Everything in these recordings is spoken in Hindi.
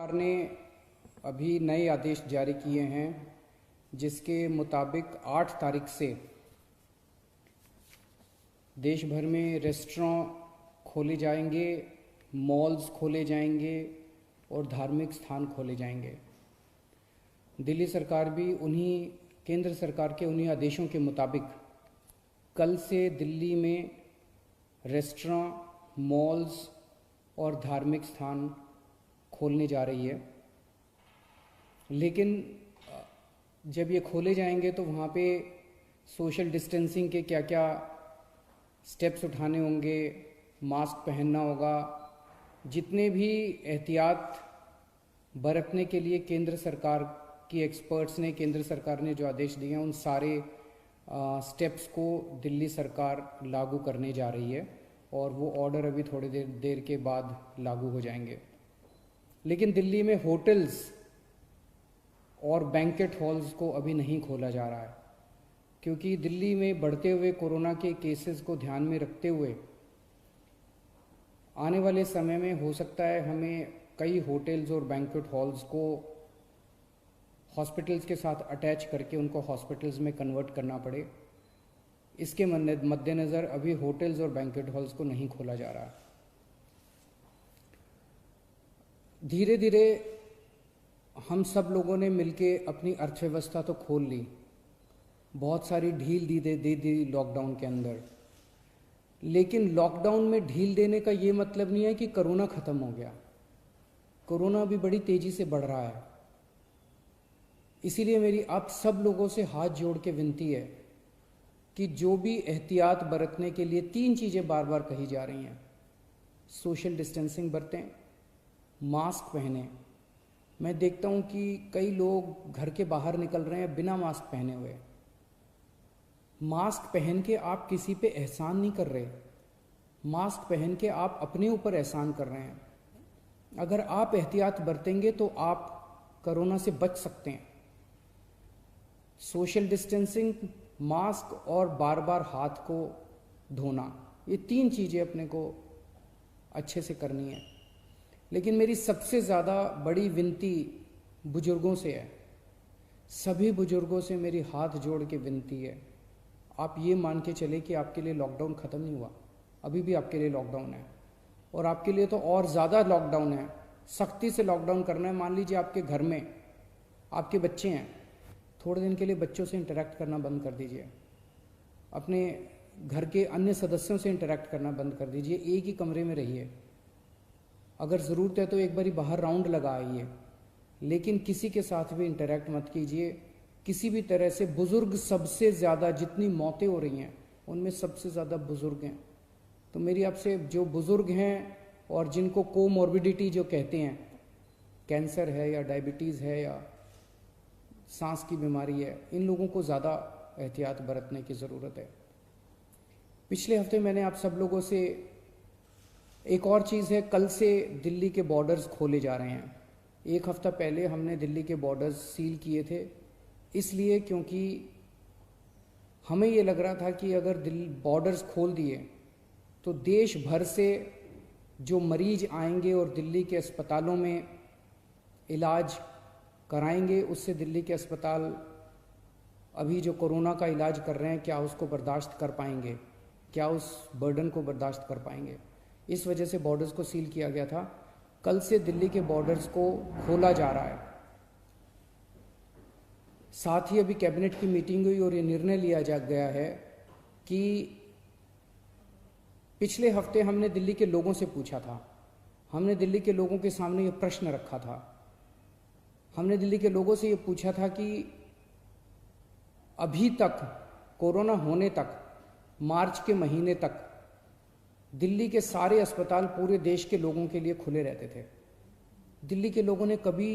सरकार ने अभी नए आदेश जारी किए हैं जिसके मुताबिक 8 तारीख से देश भर में रेस्टोरेंट खोले जाएंगे, मॉल्स खोले जाएंगे और धार्मिक स्थान खोले जाएंगे। दिल्ली सरकार भी केंद्र सरकार के उन्हीं आदेशों के मुताबिक कल से दिल्ली में रेस्टोरेंट, मॉल्स और धार्मिक स्थान खोलने जा रही है। लेकिन जब ये खोले जाएंगे तो वहाँ पे सोशल डिस्टेंसिंग के क्या क्या स्टेप्स उठाने होंगे, मास्क पहनना होगा, जितने भी एहतियात बरतने के लिए केंद्र सरकार की एक्सपर्ट्स ने, केंद्र सरकार ने जो आदेश दिए हैं उन सारे स्टेप्स को दिल्ली सरकार लागू करने जा रही है और वो ऑर्डर अभी थोड़ी देर के बाद लागू हो जाएंगे। लेकिन दिल्ली में होटल्स और बैंकेट हॉल्स को अभी नहीं खोला जा रहा है क्योंकि दिल्ली में बढ़ते हुए कोरोना के केसेस को ध्यान में रखते हुए आने वाले समय में हो सकता है हमें कई होटल्स और बैंकेट हॉल्स को हॉस्पिटल्स के साथ अटैच करके उनको हॉस्पिटल्स में कन्वर्ट करना पड़े। इसके मद्देनज़र अभी होटल्स और बैंकेट हॉल्स को नहीं खोला जा रहा। धीरे धीरे हम सब लोगों ने मिलके अपनी अर्थव्यवस्था तो खोल ली, बहुत सारी ढील दे दी लॉकडाउन के अंदर। लेकिन लॉकडाउन में ढील देने का ये मतलब नहीं है कि कोरोना ख़त्म हो गया। कोरोना भी बड़ी तेज़ी से बढ़ रहा है। इसीलिए मेरी आप सब लोगों से हाथ जोड़ के विनती है कि जो भी एहतियात बरतने के लिए 3 चीज़ें बार बार कही जा रही हैं, सोशल डिस्टेंसिंग बरतें, मास्क पहने। मैं देखता हूँ कि कई लोग घर के बाहर निकल रहे हैं बिना मास्क पहने हुए। मास्क पहन के आप किसी पे एहसान नहीं कर रहे, मास्क पहन के आप अपने ऊपर एहसान कर रहे हैं। अगर आप एहतियात बरतेंगे तो आप कोरोना से बच सकते हैं। सोशल डिस्टेंसिंग, मास्क और बार बार हाथ को धोना, ये 3 चीज़ें अपने को अच्छे से करनी है। लेकिन मेरी सबसे ज़्यादा बड़ी विनती बुजुर्गों से है। सभी बुजुर्गों से मेरी हाथ जोड़ के विनती है, आप ये मान के चले कि आपके लिए लॉकडाउन ख़त्म नहीं हुआ, अभी भी आपके लिए लॉकडाउन है और आपके लिए तो और ज़्यादा लॉकडाउन है। सख्ती से लॉकडाउन करना है। मान लीजिए आपके घर में आपके बच्चे हैं, थोड़े दिन के लिए बच्चों से इंटरेक्ट करना बंद कर दीजिए, अपने घर के अन्य सदस्यों से इंटरेक्ट करना बंद कर दीजिए, एक ही कमरे में रहिए। अगर ज़रूरत है तो एक बारी बाहर राउंड लगा आइए, लेकिन किसी के साथ भी इंटरेक्ट मत कीजिए किसी भी तरह से। बुज़ुर्ग सबसे ज़्यादा, जितनी मौतें हो रही हैं उनमें सबसे ज़्यादा बुज़ुर्ग हैं। तो मेरी आपसे, जो बुज़ुर्ग हैं और जिनको कोमॉर्बिडिटी जो कहते हैं, कैंसर है या डायबिटीज़ है या सांस की बीमारी है, इन लोगों को ज़्यादा एहतियात बरतने की ज़रूरत है। पिछले हफ्ते मैंने आप सब लोगों से एक और चीज़ है, कल से दिल्ली के बॉर्डर्स खोले जा रहे हैं। 1 हफ्ता पहले हमने दिल्ली के बॉर्डर्स सील किए थे, इसलिए क्योंकि हमें ये लग रहा था कि अगर बॉर्डर्स खोल दिए तो देश भर से जो मरीज आएंगे और दिल्ली के अस्पतालों में इलाज कराएंगे, उससे दिल्ली के अस्पताल अभी जो कोरोना का इलाज कर रहे हैं, क्या उसको बर्दाश्त कर पाएंगे, क्या उस बर्डन को बर्दाश्त कर पाएंगे। इस वजह से बॉर्डर्स को सील किया गया था। कल से दिल्ली के बॉर्डर्स को खोला जा रहा है। साथ ही अभी कैबिनेट की मीटिंग हुई और ये निर्णय लिया जा गया है कि पिछले हफ्ते हमने दिल्ली के लोगों से पूछा था, हमने दिल्ली के लोगों के सामने ये प्रश्न रखा था, हमने दिल्ली के लोगों से ये पूछा था कि अभी तक कोरोना होने तक, मार्च के महीने तक दिल्ली के सारे अस्पताल पूरे देश के लोगों के लिए खुले रहते थे। दिल्ली के लोगों ने कभी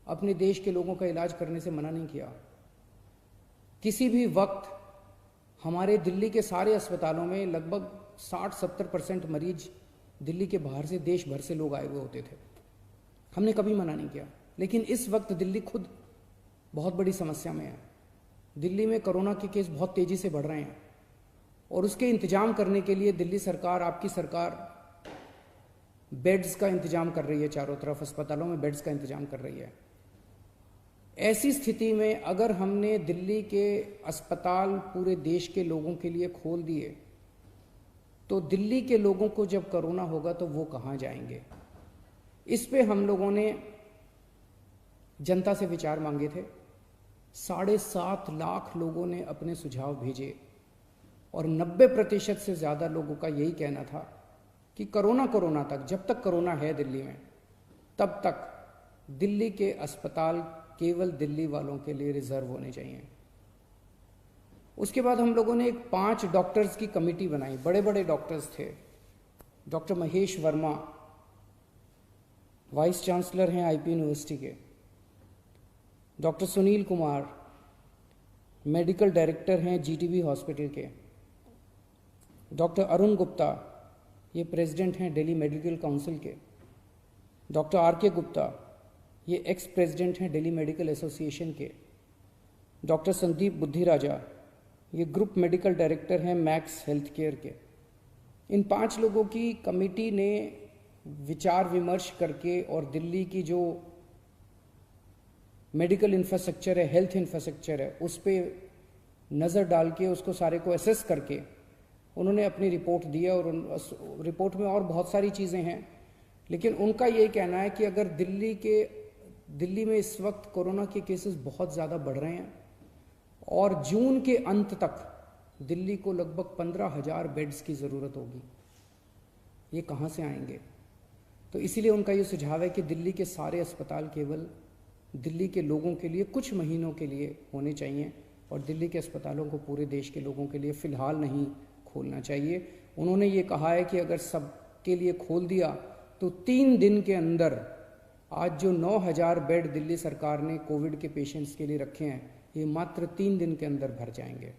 अपने देश के लोगों का इलाज करने से मना नहीं किया। किसी भी वक्त हमारे दिल्ली के सारे अस्पतालों में लगभग 60-70% मरीज दिल्ली के बाहर से, देश भर से लोग आए हुए होते थे। हमने कभी मना नहीं किया। लेकिन इस वक्त दिल्ली खुद बहुत बड़ी समस्या में है। दिल्ली में कोरोना के केस बहुत तेज़ी से बढ़ रहे हैं। और उसके इंतजाम करने के लिए दिल्ली सरकार, आपकी सरकार बेड्स का इंतजाम कर रही है, चारों तरफ अस्पतालों में बेड्स का इंतजाम कर रही है। ऐसी स्थिति में अगर हमने दिल्ली के अस्पताल पूरे देश के लोगों के लिए खोल दिए, तो दिल्ली के लोगों को जब कोरोना होगा तो वो कहाँ जाएंगे? इस पे हम लोगों ने जनता से विचार मांगे थे। 7.5 लाख लोगों ने अपने सुझाव भेजे और 90% से ज़्यादा लोगों का यही कहना था कि कोरोना तक, जब तक कोरोना है दिल्ली में, तब तक दिल्ली के अस्पताल केवल दिल्ली वालों के लिए रिजर्व होने चाहिए। उसके बाद हम लोगों ने एक 5 डॉक्टर्स की कमेटी बनाई, बड़े बड़े डॉक्टर्स थे। Doctor Mahesh Verma vice chancellor हैं आईपी यूनिवर्सिटी के, doctor Sunil Kumar medical director हैं जीटीबी हॉस्पिटल के, डॉक्टर अरुण गुप्ता ये प्रेसिडेंट हैं दिल्ली मेडिकल काउंसिल के, डॉक्टर आरके गुप्ता ये एक्स प्रेसिडेंट हैं दिल्ली मेडिकल एसोसिएशन के, डॉक्टर संदीप बुद्धिराजा ये ग्रुप मेडिकल डायरेक्टर हैं मैक्स हेल्थ केयर के। इन 5 लोगों की कमेटी ने विचार विमर्श करके और दिल्ली की जो मेडिकल इंफ्रास्ट्रक्चर है, हेल्थ इंफ्रास्ट्रक्चर है, उस पर नज़र डाल के उसको सारे को एसेस करके उन्होंने अपनी रिपोर्ट दी है। और रिपोर्ट में और बहुत सारी चीज़ें हैं, लेकिन उनका ये कहना है कि अगर दिल्ली में इस वक्त कोरोना के केसेस बहुत ज़्यादा बढ़ रहे हैं और जून के अंत तक दिल्ली को लगभग 15,000 बेड्स की ज़रूरत होगी। ये कहाँ से आएंगे? तो इसीलिए उनका ये सुझाव है कि दिल्ली के सारे अस्पताल केवल दिल्ली के लोगों के लिए कुछ महीनों के लिए होने चाहिए और दिल्ली के अस्पतालों को पूरे देश के लोगों के लिए फ़िलहाल नहीं खोलना चाहिए। उन्होंने ये कहा है कि अगर सबके लिए खोल दिया तो 3 दिन के अंदर आज जो 9,000 बेड दिल्ली सरकार ने कोविड के पेशेंट्स के लिए रखे हैं, ये मात्र 3 दिन के अंदर भर जाएंगे।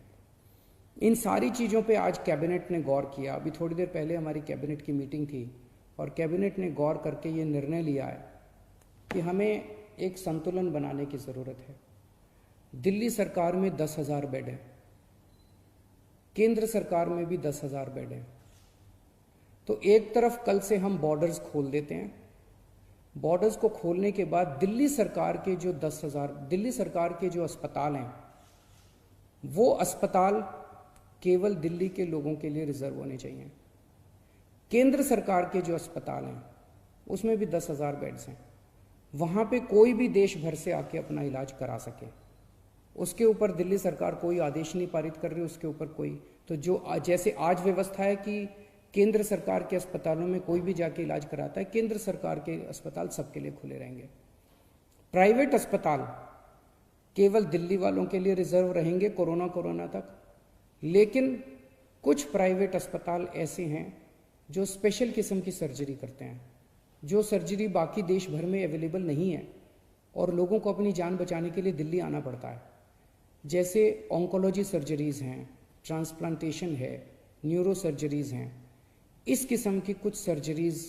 इन सारी चीज़ों पे आज कैबिनेट ने गौर किया। अभी थोड़ी देर पहले हमारी कैबिनेट की मीटिंग थी और कैबिनेट ने गौर करके ये निर्णय लिया है कि हमें एक संतुलन बनाने की ज़रूरत है। दिल्ली सरकार में 10,000 बेड है, केंद्र सरकार में भी 10,000 बेड है। तो एक तरफ कल से हम बॉर्डर्स खोल देते हैं। बॉर्डर्स को खोलने के बाद दिल्ली सरकार के जो 10,000 दिल्ली सरकार के जो अस्पताल हैं, वो अस्पताल केवल दिल्ली के लोगों के लिए रिजर्व होने चाहिए। केंद्र सरकार के जो अस्पताल हैं उसमें भी 10,000 बेड्स हैं, वहाँ पे कोई भी देश भर से आके अपना इलाज करा सके। उसके ऊपर दिल्ली सरकार कोई आदेश नहीं पारित कर रही, उसके ऊपर कोई तो जो जैसे आज व्यवस्था है कि केंद्र सरकार के अस्पतालों में कोई भी जाके इलाज कराता है, केंद्र सरकार के अस्पताल सबके लिए खुले रहेंगे। प्राइवेट अस्पताल केवल दिल्ली वालों के लिए रिजर्व रहेंगे कोरोना तक। लेकिन कुछ प्राइवेट अस्पताल ऐसे हैं जो स्पेशल किस्म की सर्जरी करते हैं, जो सर्जरी बाकी देश भर में अवेलेबल नहीं है और लोगों को अपनी जान बचाने के लिए दिल्ली आना पड़ता है। जैसे ऑन्कोलॉजी सर्जरीज़ हैं, ट्रांसप्लांटेशन है, न्यूरो सर्जरीज़ हैं। इस किस्म की कुछ सर्जरीज़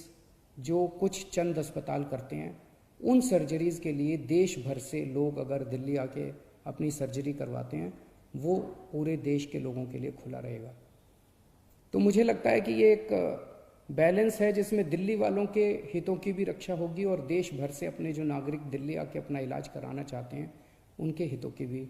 जो कुछ चंद अस्पताल करते हैं, उन सर्जरीज़ के लिए देश भर से लोग अगर दिल्ली आके अपनी सर्जरी करवाते हैं, वो पूरे देश के लोगों के लिए खुला रहेगा। तो मुझे लगता है कि ये एक बैलेंस है जिसमें दिल्ली वालों के हितों की भी रक्षा होगी और देश भर से अपने जो नागरिक दिल्ली आके अपना इलाज कराना चाहते हैं उनके हितों की भी